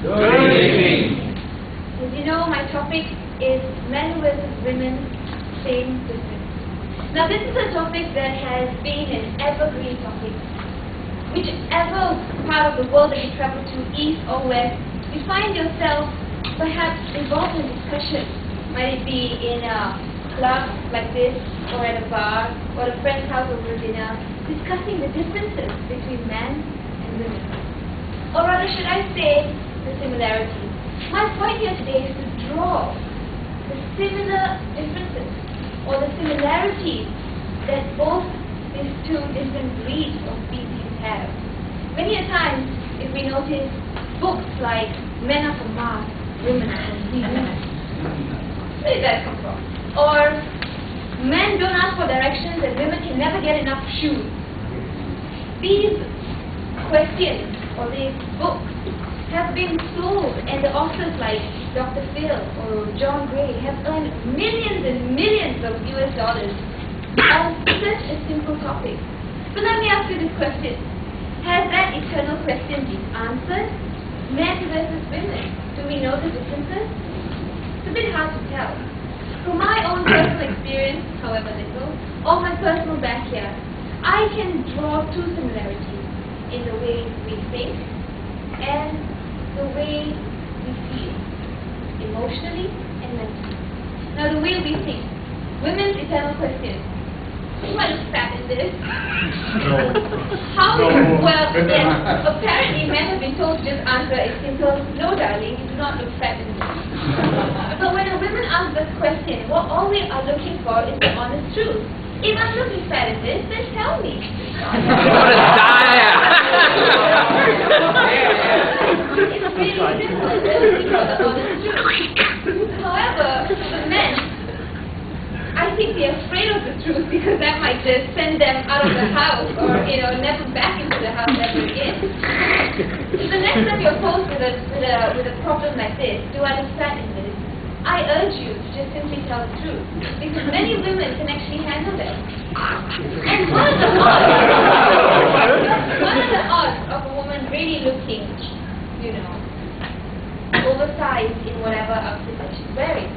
Good evening. As you know, my topic is men versus women, same difference. Now this is a topic that has been an evergreen topic. Whichever part of the world that you travel to, east or west, you find yourself perhaps involved in discussion. Might it be in a club like this, or at a bar, or a friend's house over dinner, discussing the differences between men and women. Or rather, should I say, the similarities. My point here today is to draw the similar differences, or the similarities that both these two different breeds of species have. Many a times, if we notice books like Men Are From Mars, Women Are From Venus, where did that come from? Or men don't ask for directions and women can never get enough shoes. These questions or these books have been sold, and the authors like Dr. Phil or John Gray have earned millions and millions of US dollars on such a simple topic. But let me ask you this question. Has that eternal question been answered? Men versus women. Do we know the differences? It's a bit hard to tell. From my own personal experience, however little, or my personal backyard, I can draw two similarities in the way we think and the way we feel, emotionally and mentally. Now the way we think. Women's eternal question. You might look fat in this. No. How? No. Well, yes, apparently men have been told to just answer a simple, no darling, you do not look fat in this. But when a woman asks this question, what all we are looking for is the honest truth. If I'm looking fat in this, then tell me. What a diet! It's really simple. They're looking for the honest truth. However, for men, I think they're afraid of the truth because that might just send them out of the house or, never back into the house ever again. So the next time you're posed with a problem like this, do I look fat in this? I urge you to just simply tell the truth, because many women can actually handle that. And what are the odds of a woman really looking, oversized in whatever outfit that she's wearing?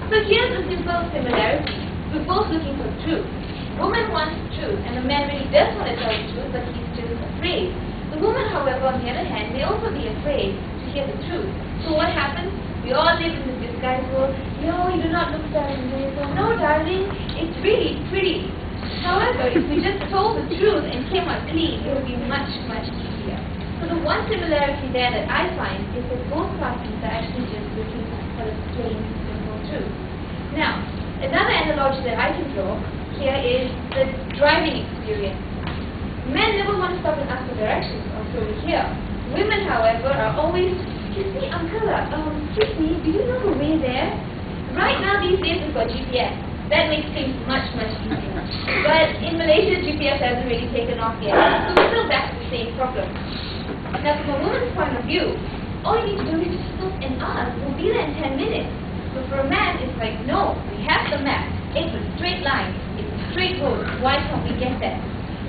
So here's a simple similarity. We're both looking for truth. Woman wants truth, and the man really does want to tell the truth, but he's just afraid. The woman, however, on the other hand, may also be afraid to hear the truth. So what happens? We all live in this disguise world. No, you do not look fat in this. Or, no, darling, it's really pretty. However, if we just told the truth and came out clean, it would be much, much easier. So the one similarity there that I find is that both parties are actually just looking for the plain, simple truth. Now, another analogy that I can draw here is the driving experience. Men never want to stop and ask for directions or so we hear. Women, however, are always, excuse me, uncle, excuse me, do you know the way there? Right now, these days, we've got GPS. That makes things much, much easier. But in Malaysia, GPS hasn't really taken off yet. So we're still back to the same problem. Now, from a woman's point of view, all you need to do is just stop and ask. We'll be there in 10 minutes. So for a man, it's like, no, we have the map. It's a straight line. It's a straight road. Why can't we get there?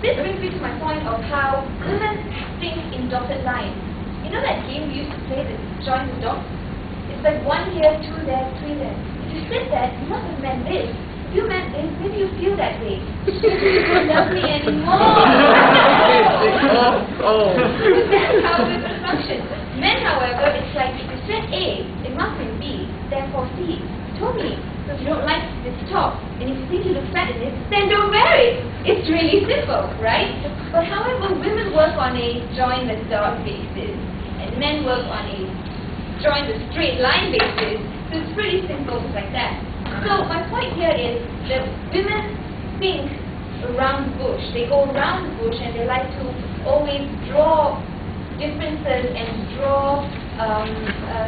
This brings me to my point of how women think in dotted lines. You know that game we used to play, that join the dots? It's like 1 here, 2 there, 3 there. If you sit there, you must have meant this. If you meant this, maybe you feel that way. Maybe you don't love me anymore. That's how women function. Men, however, it's like if you said A, it must mean B, therefore C. You told me. So if you don't like this top, and if you think you look fat in it, then don't wear it. It's really simple, right? But however, women work on a join the dot basis, and men work on a join the straight line basis. So it's pretty simple, just like that. So my point here is that women think around the bush. They go around the bush, and they like to always draw differences and draw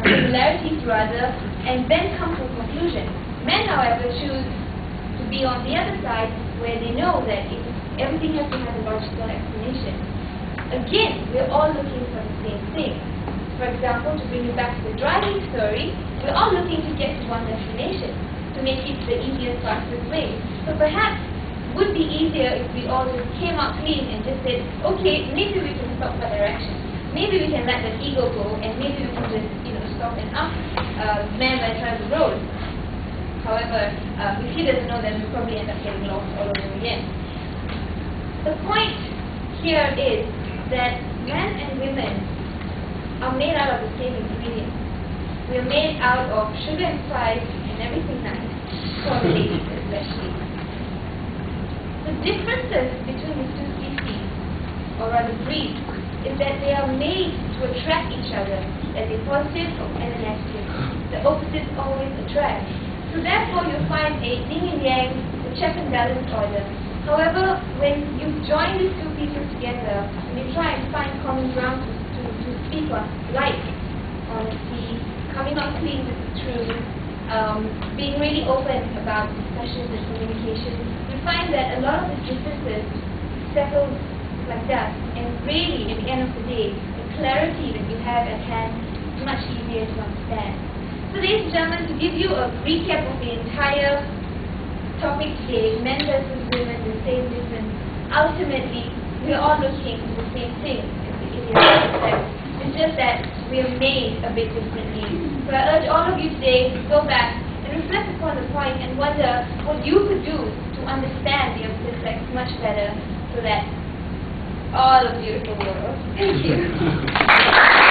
similarities rather, and then come to a conclusion. Men, however, choose to be on the other side where they know that everything has to have a logical explanation. Again, we're all looking for the same thing. For example, to bring you back to the driving story, we're all looking to get to one destination, to make it the easiest, fastest way. So perhaps it would be easier if we all just came out clean and just said, okay, maybe we can stop for direction. maybe we can let that ego go, and maybe we can just, stop and ask man by side of the road. However, if he doesn't know, then we'll probably end up getting lost all over again. The point here is that men and women are made out of the same ingredients. We are made out of sugar and spice and everything nice, for the ladies especially. The differences between these two species, or rather breeds, is that they are made to attract each other, as a positive and a negative. The opposites always attract. So therefore you find a yin and yang, a check and balance order. However, when you join these two pieces together, and you try and find common ground to speak on, like honesty, coming out clean with the truth, being really open about discussions and communication, you find that a lot of the differences settle like that, and really, at the end of the day, the clarity that you have at hand is much easier to understand. So ladies and gentlemen, to give you a recap of the entire topic today, men versus women, the same difference, ultimately, we are all looking at the same thing, as the idiot said. It's just that we are made a bit differently. So I urge all of you today to go back and reflect upon the point and wonder what you could do to understand the opposite sex much better, so that all of beautiful world. Thank you.